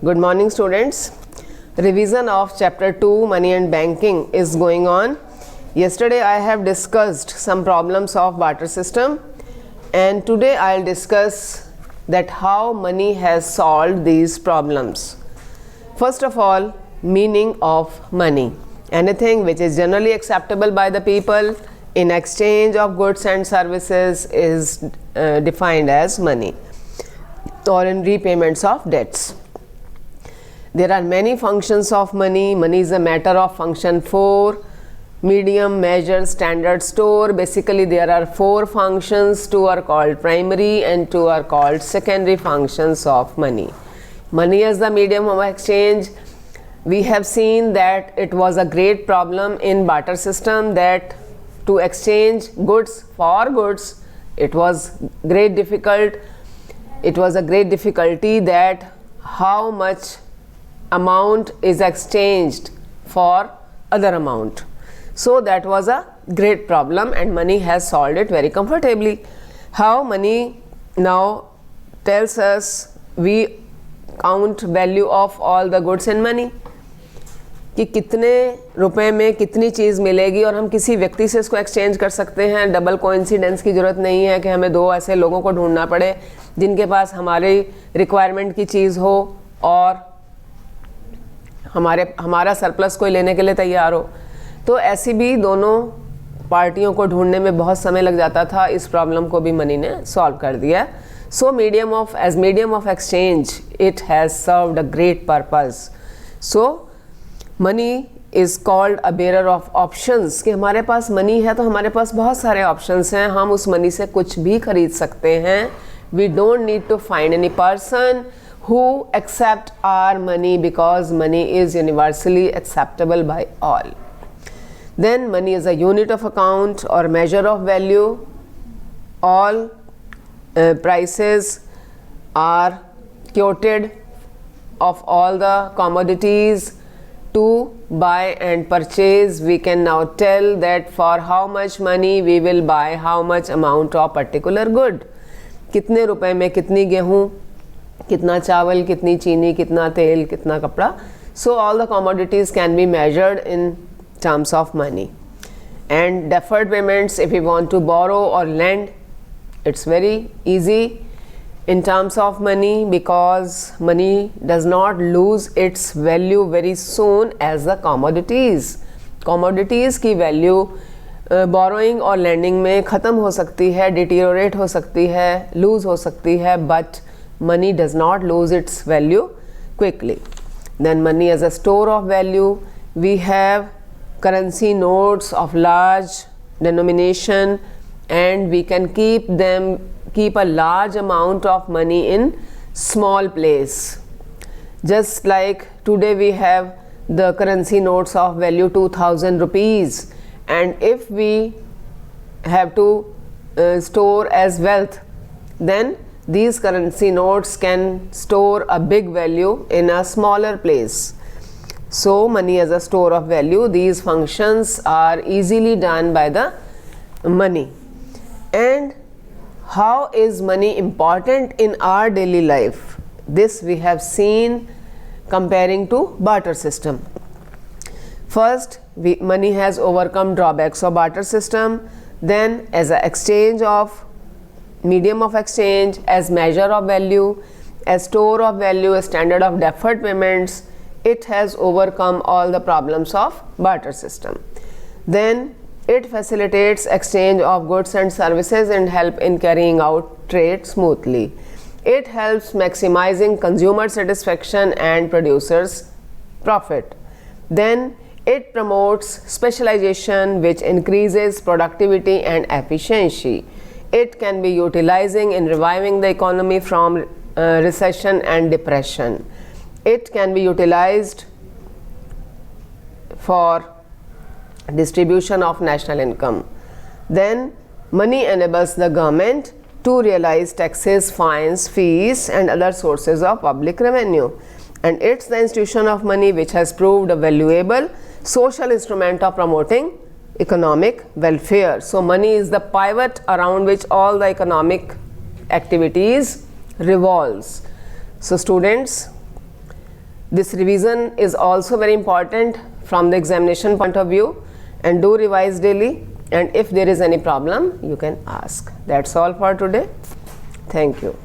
Good morning, students. Revision of chapter 2 Money and Banking is going on. Yesterday I have discussed some problems of barter system, and today I'll discuss that how money has solved these problems. First of all, meaning of money. Anything which is generally acceptable by the people in exchange of goods and services is defined as money, or in repayments of debts. There are many functions of money. Money is a matter of function 4, medium, measure, standard, store. Basically there are 4 functions. 2 are called primary and 2 are called secondary functions of money. Money as the medium of exchange, we have seen that it was a great problem in barter system, that to exchange goods for goods, it was a great difficulty that how much amount is exchanged for other amount. So that was a great problem, and money has solved it very comfortably. How money now tells us, we count value of all the goods and money, कि कितने रुपए में कितनी चीज़ मिलेगी, और हम किसी व्यक्ति से इसको एक्सचेंज कर सकते हैं. डबल कोइंसिडेंस की ज़रूरत नहीं है कि हमें 2 ऐसे लोगों को ढूंढना पड़े जिनके पास हमारी रिक्वायरमेंट की चीज़ हो और हमारा सरप्लस कोई लेने के लिए तैयार हो. तो ऐसी भी दोनों पार्टियों को ढूंढने में बहुत समय लग जाता था. इस प्रॉब्लम को भी मनी ने सॉल्व कर दिया. So medium of exchange it has served a great purpose. So money is called a bearer of options, कि हमारे पास मनी है तो हमारे पास बहुत सारे ऑप्शंस हैं. हम उस मनी से कुछ भी खरीद सकते हैं. We don't need to find any person who accept our money, because money is universally acceptable by all. Then money is a unit of account or measure of value. All prices are quoted of all the commodities to buy and purchase. We can now tell that for how much money we will buy how much amount of particular good. कितने रुपए में कितनी गेहूँ, कितना चावल, कितनी चीनी, कितना तेल, कितना कपड़ा. So all the commodities can be measured in terms of money. And deferred payments, if we want to borrow or lend, it's very easy in terms of money, because money does not lose its value very soon as the commodities. Commodities की value borrowing और lending में ख़त्म हो सकती है, deteriorate हो सकती है, lose हो सकती है, but money does not lose its value quickly. Then money as a store of value. We have currency notes of large denomination, and we can keep a large amount of money in small place. Just like today we have the currency notes of value 2000 rupees, and if we have to store as wealth, then these currency notes can store a big value in a smaller place. So money as a store of value, these functions are easily done by the money. And how is money important in our daily life? This we have seen comparing to barter system. First, money has overcome drawbacks of barter system. Then as an exchange of medium of exchange, as measure of value, as store of value, as standard of deferred payments, it has overcome all the problems of barter system. Then it facilitates exchange of goods and services and help in carrying out trade smoothly. It helps maximizing consumer satisfaction and producers profit. Then it promotes specialization, which increases productivity and efficiency. It can be utilizing in reviving the economy from recession and depression. It can be utilized for distribution of national income. Then money enables the government to realize taxes, fines, fees and other sources of public revenue. And it's the institution of money which has proved a valuable social instrument of promoting economic welfare. So money is the pivot around which all the economic activities revolves. So students, This revision is also very important from the examination point of view, and do revise daily, and if there is any problem you can ask. That's all for today. Thank you.